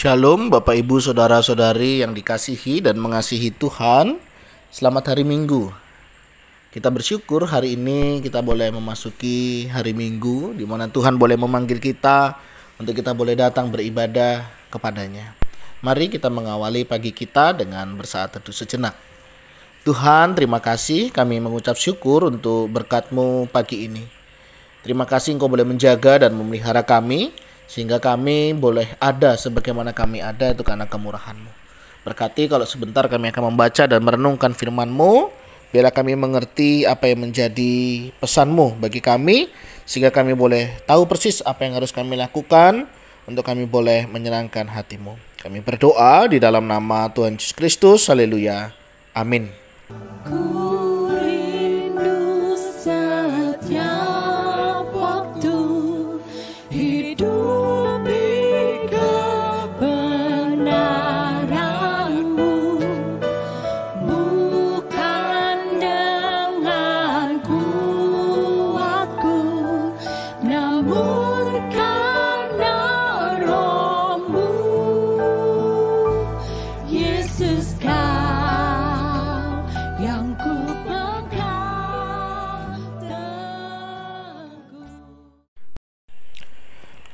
Shalom Bapak Ibu Saudara-saudari yang dikasihi dan mengasihi Tuhan. Selamat hari Minggu. Kita bersyukur hari ini kita boleh memasuki hari Minggu di mana Tuhan boleh memanggil kita untuk kita boleh datang beribadah kepadanya. Mari kita mengawali pagi kita dengan bersaat teduh sejenak. Tuhan, terima kasih, kami mengucap syukur untuk berkat-Mu pagi ini. Terima kasih Engkau boleh menjaga dan memelihara kami, sehingga kami boleh ada sebagaimana kami ada itu karena kemurahan-Mu. Berkati kalau sebentar kami akan membaca dan merenungkan firman-Mu, biarlah kami mengerti apa yang menjadi pesan-Mu bagi kami, sehingga kami boleh tahu persis apa yang harus kami lakukan untuk kami boleh menyenangkan hati-Mu. Kami berdoa di dalam nama Tuhan Yesus Kristus. Haleluya. Amin.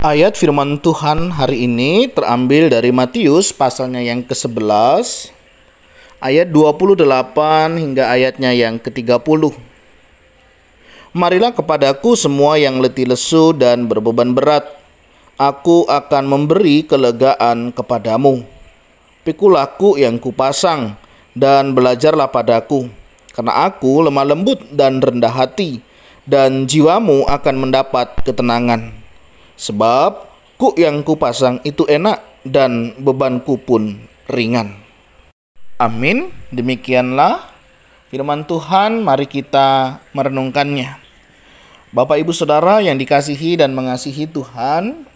Ayat firman Tuhan hari ini terambil dari Matius pasalnya yang ke-11 ayat 28 hingga ayatnya yang ke-30. Marilah kepadaku semua yang letih lesu dan berbeban berat, aku akan memberi kelegaan kepadamu. Pikulah yang kupasang dan belajarlah padaku, karena aku lemah lembut dan rendah hati, dan jiwamu akan mendapat ketenangan. Sebab kuk yang kupasang itu enak dan bebanku pun ringan. Amin. Demikianlah firman Tuhan, mari kita merenungkannya. Bapak Ibu Saudara yang dikasihi dan mengasihi Tuhan,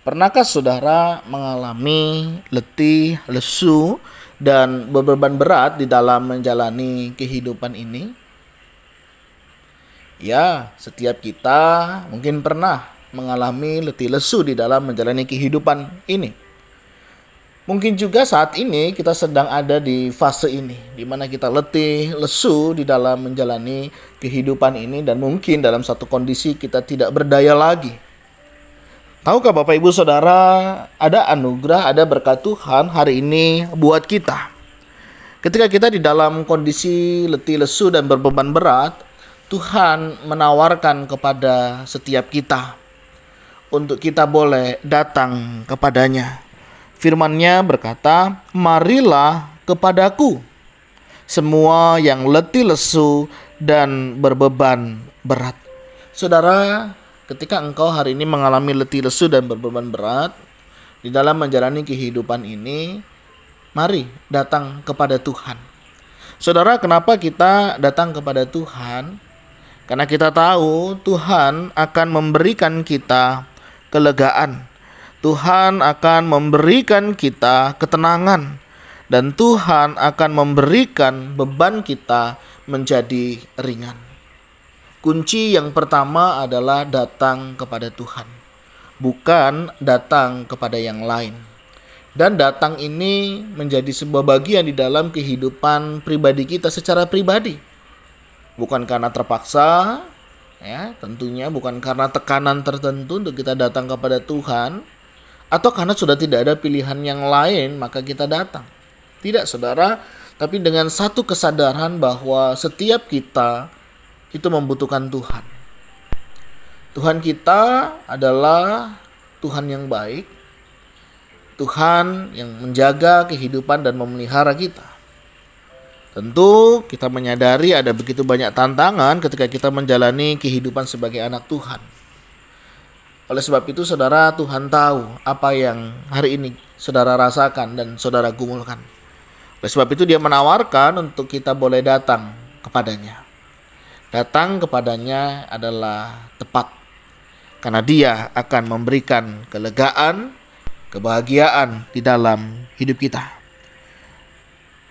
pernahkah saudara mengalami letih, lesu, dan beban berat di dalam menjalani kehidupan ini? Ya, setiap kita mungkin pernah mengalami letih lesu di dalam menjalani kehidupan ini. Mungkin juga saat ini kita sedang ada di fase ini, di mana kita letih lesu di dalam menjalani kehidupan ini, dan mungkin dalam satu kondisi kita tidak berdaya lagi. Tahukah Bapak Ibu Saudara, ada anugerah, ada berkat Tuhan hari ini buat kita. Ketika kita di dalam kondisi letih lesu dan berbeban berat, Tuhan menawarkan kepada setiap kita untuk kita boleh datang kepadanya. Firman-Nya berkata, marilah kepadaku semua yang letih lesu dan berbeban berat. Saudara, ketika engkau hari ini mengalami letih lesu dan berbeban berat di dalam menjalani kehidupan ini, mari datang kepada Tuhan. Saudara, kenapa kita datang kepada Tuhan? Karena kita tahu Tuhan akan memberikan kita kelegaan. Tuhan akan memberikan kita ketenangan, dan Tuhan akan memberikan beban kita menjadi ringan. Kunci yang pertama adalah datang kepada Tuhan, bukan datang kepada yang lain. Dan datang ini menjadi sebuah bagian di dalam kehidupan pribadi kita secara pribadi. Bukan karena terpaksa, ya, tentunya bukan karena tekanan tertentu untuk kita datang kepada Tuhan, atau karena sudah tidak ada pilihan yang lain maka kita datang. Tidak, saudara, tapi dengan satu kesadaran bahwa setiap kita itu membutuhkan Tuhan. Tuhan kita adalah Tuhan yang baik, Tuhan yang menjaga kehidupan dan memelihara kita. Tentu kita menyadari ada begitu banyak tantangan ketika kita menjalani kehidupan sebagai anak Tuhan. Oleh sebab itu saudara, Tuhan tahu apa yang hari ini saudara rasakan dan saudara gumulkan. Oleh sebab itu Dia menawarkan untuk kita boleh datang kepadanya. Datang kepadanya adalah tepat, karena Dia akan memberikan kelegaan, kebahagiaan di dalam hidup kita.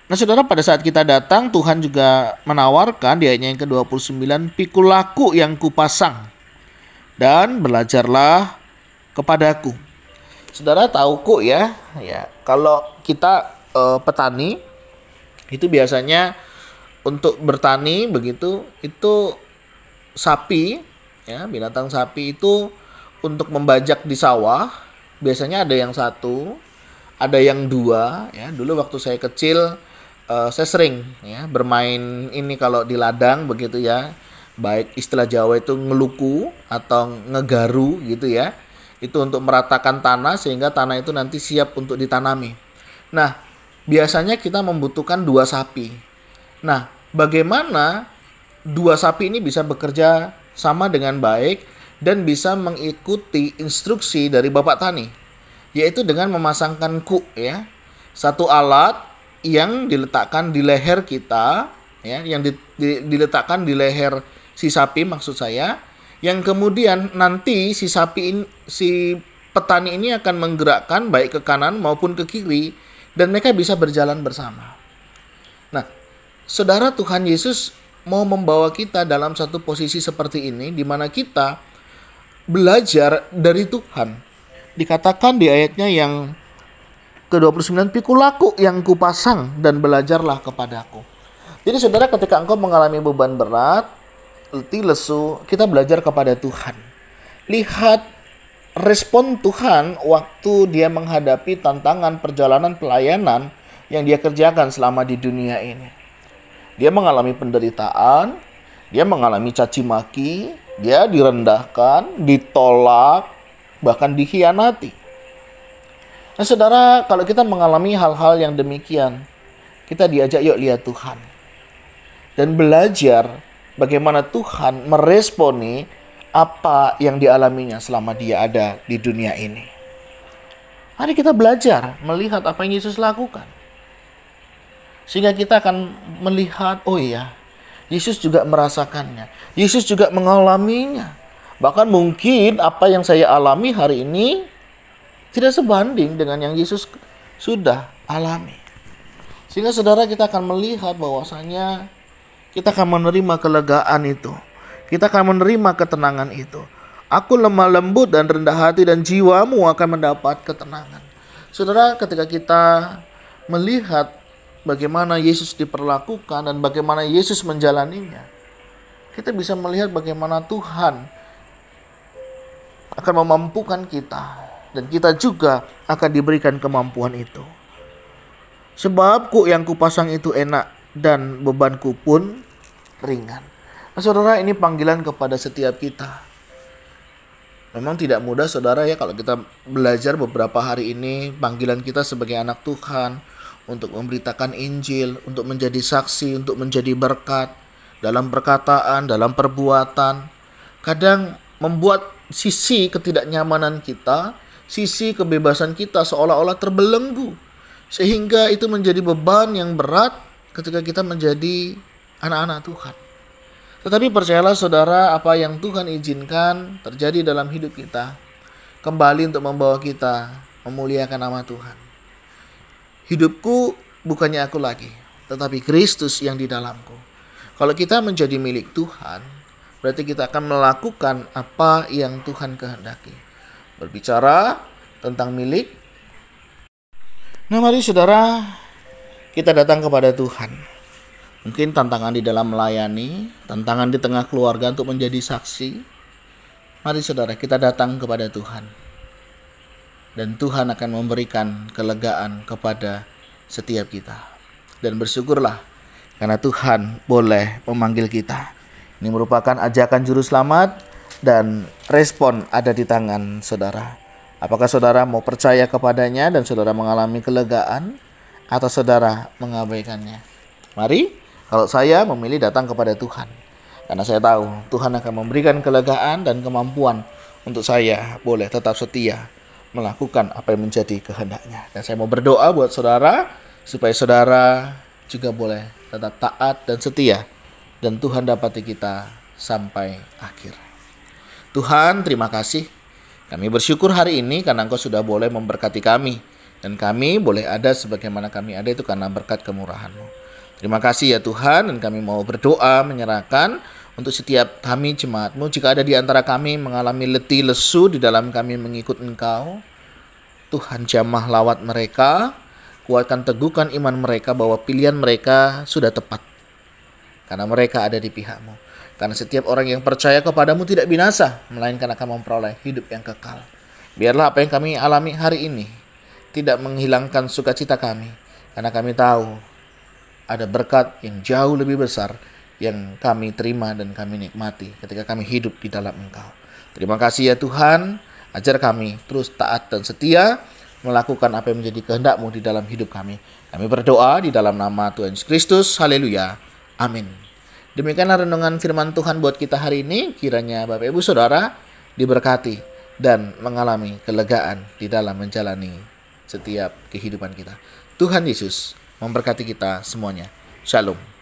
Nah saudara, pada saat kita datang, Tuhan juga menawarkan di ayatnya yang ke-29, pikulah yang kupasang dan belajarlah kepadaku. Saudara tahu kok ya, kalau kita petani itu biasanya untuk bertani begitu, itu sapi, ya, binatang sapi itu untuk membajak di sawah biasanya ada yang satu, ada yang dua, ya. Dulu waktu saya kecil saya sering ya bermain ini kalau di ladang begitu ya, baik istilah Jawa itu ngeluku atau ngegaru gitu ya. Itu untuk meratakan tanah sehingga tanah itu nanti siap untuk ditanami. Nah, biasanya kita membutuhkan 2 sapi. Nah, bagaimana 2 sapi ini bisa bekerja sama dengan baik dan bisa mengikuti instruksi dari Bapak Tani, yaitu dengan memasangkan kuk, ya. Satu alat yang diletakkan di leher kita, ya, yang diletakkan di leher si sapi maksud saya, yang kemudian nanti si petani ini akan menggerakkan baik ke kanan maupun ke kiri dan mereka bisa berjalan bersama. Nah, saudara, Tuhan Yesus mau membawa kita dalam satu posisi seperti ini di mana kita belajar dari Tuhan. Dikatakan di ayatnya yang ke-29, "Pikulaku yang kupasang dan belajarlah kepadaku." Jadi saudara, ketika engkau mengalami beban berat, letih, lesu, kita belajar kepada Tuhan. Lihat respon Tuhan waktu dia menghadapi tantangan perjalanan pelayanan yang dia kerjakan selama di dunia ini. Dia mengalami penderitaan, dia mengalami caci maki, dia direndahkan, ditolak, bahkan dikhianati. Nah saudara, kalau kita mengalami hal-hal yang demikian, kita diajak yuk lihat Tuhan dan belajar bagaimana Tuhan meresponi apa yang dialaminya selama dia ada di dunia ini. Mari kita belajar melihat apa yang Yesus lakukan. Sehingga kita akan melihat, oh iya, Yesus juga merasakannya. Yesus juga mengalaminya. Bahkan mungkin apa yang saya alami hari ini tidak sebanding dengan yang Yesus sudah alami. Sehingga saudara, kita akan melihat bahwasanya kita akan menerima kelegaan itu. Kita akan menerima ketenangan itu. Aku lemah lembut dan rendah hati dan jiwamu akan mendapat ketenangan. Saudara, ketika kita melihat bagaimana Yesus diperlakukan dan bagaimana Yesus menjalaninya, kita bisa melihat bagaimana Tuhan akan memampukan kita. Dan kita juga akan diberikan kemampuan itu. Sebab kuk yang kupasang itu enak dan bebanku pun ringan. Nah, saudara, ini panggilan kepada setiap kita. Memang tidak mudah saudara ya kalau kita belajar beberapa hari ini, panggilan kita sebagai anak Tuhan untuk memberitakan Injil, untuk menjadi saksi, untuk menjadi berkat dalam perkataan, dalam perbuatan. Kadang membuat sisi ketidaknyamanan kita, sisi kebebasan kita seolah-olah terbelenggu. Sehingga itu menjadi beban yang berat ketika kita menjadi anak-anak Tuhan. Tetapi percayalah saudara, apa yang Tuhan izinkan terjadi dalam hidup kita kembali untuk membawa kita memuliakan nama Tuhan. Hidupku bukannya aku lagi, tetapi Kristus yang di dalamku. Kalau kita menjadi milik Tuhan, berarti kita akan melakukan apa yang Tuhan kehendaki. Berbicara tentang milik. Nah, mari saudara, kita datang kepada Tuhan. Mungkin tantangan di dalam melayani, tantangan di tengah keluarga untuk menjadi saksi. Mari saudara, kita datang kepada Tuhan. Dan Tuhan akan memberikan kelegaan kepada setiap kita. Dan bersyukurlah karena Tuhan boleh memanggil kita. Ini merupakan ajakan juru selamat dan respon ada di tangan saudara. Apakah saudara mau percaya kepadanya dan saudara mengalami kelegaan, atau saudara mengabaikannya? Mari. Kalau saya memilih datang kepada Tuhan, karena saya tahu Tuhan akan memberikan kelegaan dan kemampuan untuk saya boleh tetap setia melakukan apa yang menjadi kehendaknya. Dan saya mau berdoa buat saudara, supaya saudara juga boleh tetap taat dan setia, dan Tuhan dapati kita sampai akhir. Tuhan, terima kasih. Kami bersyukur hari ini karena Engkau sudah boleh memberkati kami, dan kami boleh ada sebagaimana kami ada itu karena berkat kemurahan-Mu. Terima kasih ya Tuhan, dan kami mau berdoa menyerahkan untuk setiap kami jemaat-Mu. Jika ada di antara kami mengalami letih lesu di dalam kami mengikut Engkau, Tuhan jamah lawat mereka, kuatkan teguhkan iman mereka bahwa pilihan mereka sudah tepat. Karena mereka ada di pihak-Mu. Karena setiap orang yang percaya kepadamu tidak binasa, melainkan akan memperoleh hidup yang kekal. Biarlah apa yang kami alami hari ini tidak menghilangkan sukacita kami. Karena kami tahu ada berkat yang jauh lebih besar yang kami terima dan kami nikmati ketika kami hidup di dalam Engkau. Terima kasih ya Tuhan, ajar kami terus taat dan setia melakukan apa yang menjadi kehendak-Mu di dalam hidup kami. Kami berdoa di dalam nama Tuhan Yesus Kristus. Haleluya. Amin. Demikianlah renungan firman Tuhan buat kita hari ini. Kiranya Bapak Ibu Saudara diberkati dan mengalami kelegaan di dalam menjalani setiap kehidupan kita. Tuhan Yesus memberkati kita semuanya. Shalom.